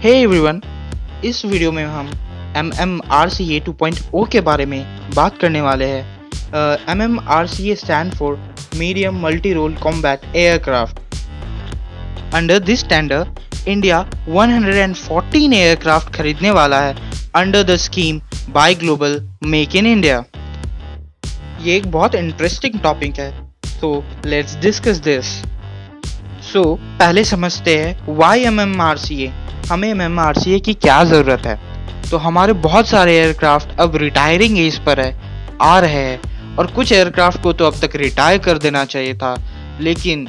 Hey everyone, इस video में हम MMRCA 2.0 के बारे में बात करने वाले हैं। MMRCA stand for medium multi role combat aircraft. Under this tender India 114 aircraft खरीदने वाला है under the scheme buy global make in India. ये एक बहुत इंटरेस्टिंग टॉपिक है, सो लेट्स डिस्कस दिस। पहले समझते हैं वाई MMRCA, हमें MMRCA की क्या ज़रूरत है। तो हमारे बहुत सारे एयरक्राफ्ट अब रिटायरिंग एज पर आ रहे हैं और कुछ एयरक्राफ्ट को तो अब तक रिटायर कर देना चाहिए था, लेकिन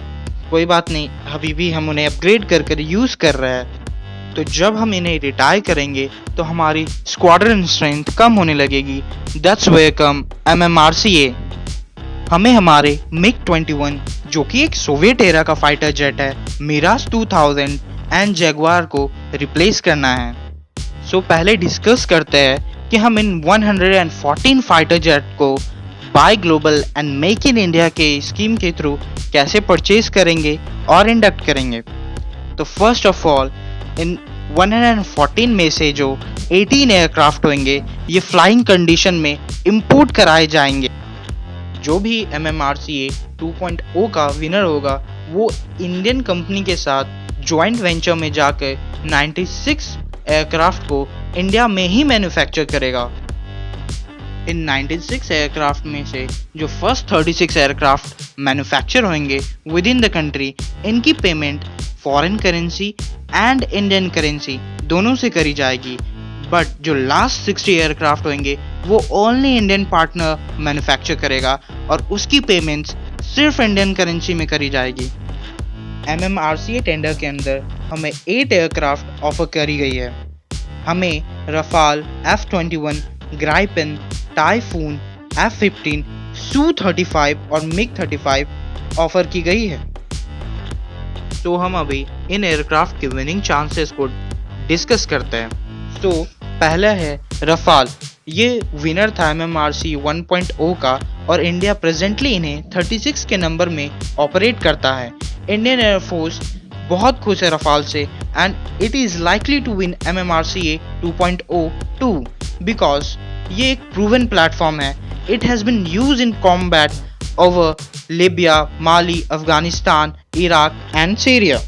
कोई बात नहीं, अभी भी हम उन्हें अपग्रेड कर यूज़ कर रहे हैं। तो जब हम इन्हें रिटायर करेंगे तो हमारी स्क्वाड्रन स्ट्रेंथ कम होने लगेगी। That's where come MMRCA। हमें हमारे MiG-21 जो कि एक सोवियत एरा का फाइटर जेट है, मिराज 2000 एंड जैगुआर को रिप्लेस करना है। पहले डिस्कस करते हैं कि हम इन 114 फाइटर जेट को buy global and make in India के स्कीम के थ्रू कैसे परचेज करेंगे और इंडक्ट करेंगे। तो फर्स्ट ऑफ ऑल, इन 114 में से जो 18 एयरक्राफ्ट होंगे ये फ्लाइंग कंडीशन में इंपोर्ट कराए जाएंगे। जो भी MMRCA 2.0 का विनर होगा वो इंडियन कंपनी के साथ जॉइंट वेंचर में जाकर 96 एयरक्राफ्ट को इंडिया में ही मैन्युफैक्चर करेगा। इन 96 एयरक्राफ्ट में से जो फर्स्ट 36 एयरक्राफ्ट मैन्युफैक्चर होंगे विद इन द कंट्री, इनकी payment foreign currency and Indian currency दोनों से करी जाएगी। बट जो लास्ट 60 एयरक्राफ्ट होंगे वो ओनली इंडियन पार्टनर मैन्युफैक्चर करेगा और उसकी पेमेंट्स सिर्फ इंडियन करेंसी में करी जाएगी। MMRCA टेंडर के अंदर हमें 8 एयरक्राफ्ट ऑफर करी गई है। हमें Rafale F-21, ग्राइपन, typhoon, F-15, Su-35 और MiG-35 ऑफर की गई है। तो हम अभी इन एयरक्राफ्ट के विनिंग चांसेस को डिस्कस करते हैं। पहला है रफाल। ये विनर था MMRCA 1.0 का और इंडिया प्रेजेंटली इन्हें 36 के नंबर में ऑपरेट करता है। इंडियन एयरफोर्स बहुत खुश है रफाल से and it is likely to win MMRCA 2.0 too because ये एक प्रूवन प्लेटफॉर्म है। It has been use in combat over Libya, Mali, Afghanistan, Iraq and Syria.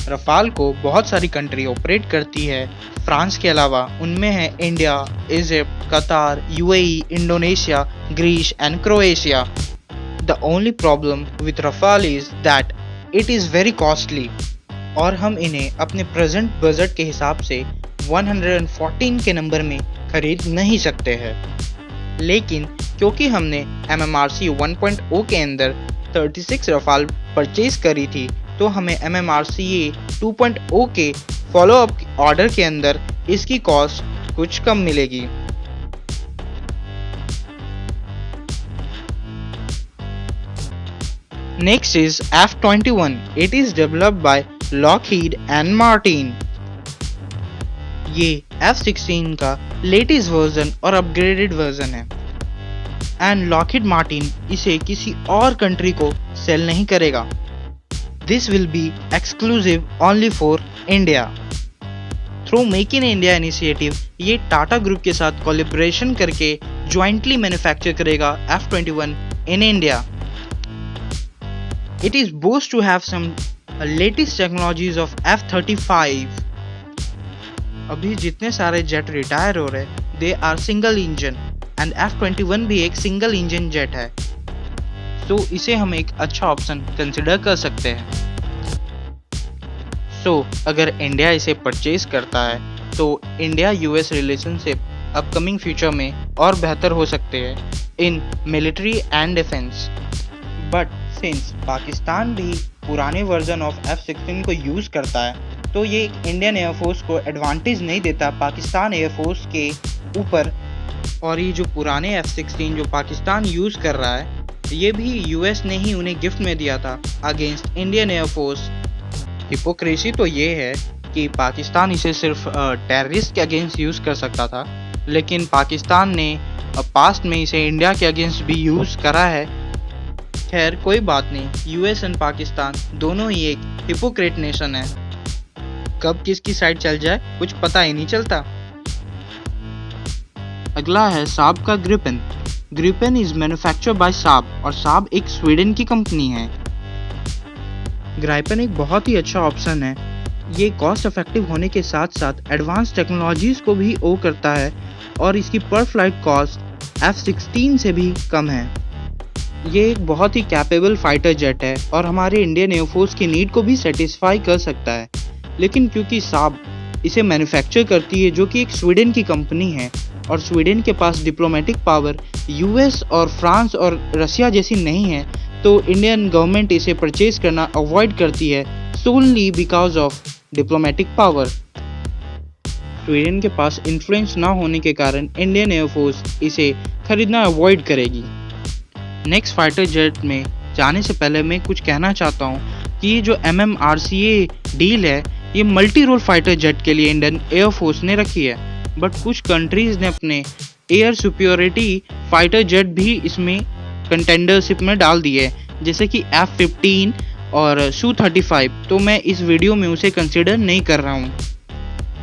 Rafale को बहुत सारी कंट्री ऑपरेट करती है फ्रांस के अलावा, उनमें है India, Egypt, Qatar, UAE, Indonesia, Greece and Croatia. The only problem with Rafale is that it is very costly और हम इन्हें अपने प्रेजेंट बजट के हिसाब से 114 के नंबर में खरीद नहीं सकते हैं। लेकिन क्योंकि हमने MMRCA 1.0 के अंदर 36 रफाल परचेज करी थी, तो हमें MMRCA 2.0 के फॉलोअप ऑर्डर के अंदर इसकी कॉस्ट कुछ कम मिलेगी। Next is F-21। It is developed by Lockheed and Martin. ये F-16 का लेटेस्ट वर्जन और अपग्रेडेड वर्जन है एंड लॉकहीड मार्टिन इसे किसी और कंट्री को सेल नहीं करेगा। This will be exclusive only for India. Through Make in India initiative, ये टाटा ग्रुप के साथ कोलैबोरेशन करके jointly मैन्युफैक्चर करेगा F-21 in India. It is boast to have some latest technologies of F-35. अभी जितने सारे जेट रिटायर हो रहे, they are single engine and F-21 भी एक सिंगल इंजन जेट है, तो इसे हम एक अच्छा ऑप्शन कंसिडर कर सकते हैं। अगर इंडिया इसे परचेज करता है तो India US relationship upcoming future में और बेहतर हो सकते हैं in military and defence. But since Pakistan भी पुराने वर्जन ऑफ F-16 को यूज़ करता है, तो ये इंडियन एयरफोर्स को एडवांटेज नहीं देता पाकिस्तान एयरफोर्स के ऊपर। और ये जो पुराने F-16 जो पाकिस्तान यूज़ कर रहा है, ये भी US ने ही उन्हें गिफ्ट में दिया था अगेंस्ट इंडियन एयरफोर्स। हिपोक्रेसी तो ये है कि पाकिस्तान इसे सिर्फ टेररिस्ट के अगेंस्ट यूज़ कर सकता था, लेकिन पाकिस्तान ने पास्ट में इसे इंडिया के अगेंस्ट भी यूज़ करा है। खैर कोई बात नहीं, US एंड पाकिस्तान दोनों ही एक हिपोक्रेट नेशन है। कब किसकी साइड चल जाए कुछ पता ही नहीं चलता। अगला है साब का Gripen. Gripen is manufactured by साब और साब एक स्वीडन की कंपनी है। ग्राइपेन एक बहुत ही अच्छा ऑप्शन है। ये कॉस्ट इफेक्टिव होने के साथ साथ एडवांस टेक्नोलॉजीज को भी ओ करता है और इसकी पर फ्लाइट कॉस्ट F-16 से भी कम है। ये एक बहुत ही कैपेबल फाइटर जेट है और हमारे इंडियन एयरफोर्स की नीड को भी सेटिस्फाई कर सकता है। लेकिन क्योंकि साब इसे मैन्युफैक्चर करती है जो कि एक स्वीडन की कंपनी है और स्वीडन के पास डिप्लोमेटिक पावर यूएस और फ्रांस और रसिया जैसी नहीं है, तो इंडियन गवर्नमेंट इसे परचेज करना अवॉइड करती है solely because of diplomatic power. Sweden के पास इन्फ्लुएंस ना होने के कारण इंडियन एयरफोर्स इसे खरीदना अवॉइड करेगी। नेक्स्ट फाइटर जेट में जाने से पहले मैं कुछ कहना चाहता हूँ कि ये जो MMRCA डील है ये मल्टी रोल फाइटर जेट के लिए इंडियन एयरफोर्स ने रखी है, बट कुछ कंट्रीज ने अपने एयर सुपीरियरिटी फाइटर जेट भी इसमें कंटेंडरशिप में डाल दिए, जैसे कि F-15 और Su-35, तो मैं इस वीडियो में उसे कंसिडर नहीं कर रहा हूँ।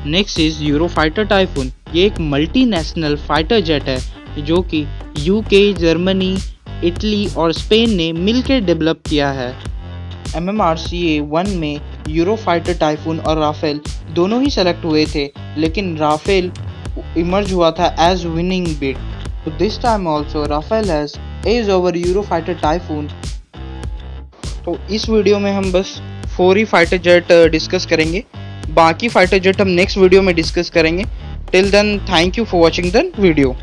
Next is Eurofighter typhoon. ये एक मल्टीनेशनल फाइटर जेट है जो कि UK, जर्मनी, इटली और स्पेन ने मिलकर डेवलप किया है। MMRCA 1 में यूरोफाइटर टाइफून और राफेल दोनों ही सेलेक्ट हुए थे, लेकिन राफेल इमर्ज हुआ था एज विनिंग बिड। तो this time also Rafale has edge over Eurofighter Typhoon. तो इस वीडियो में हम बस 4 ही फाइटर जेट डिस्कस करेंगे, बाकी फाइटर जेट हम नेक्स्ट वीडियो में डिस्कस करेंगे। Till then thank you for watching the video.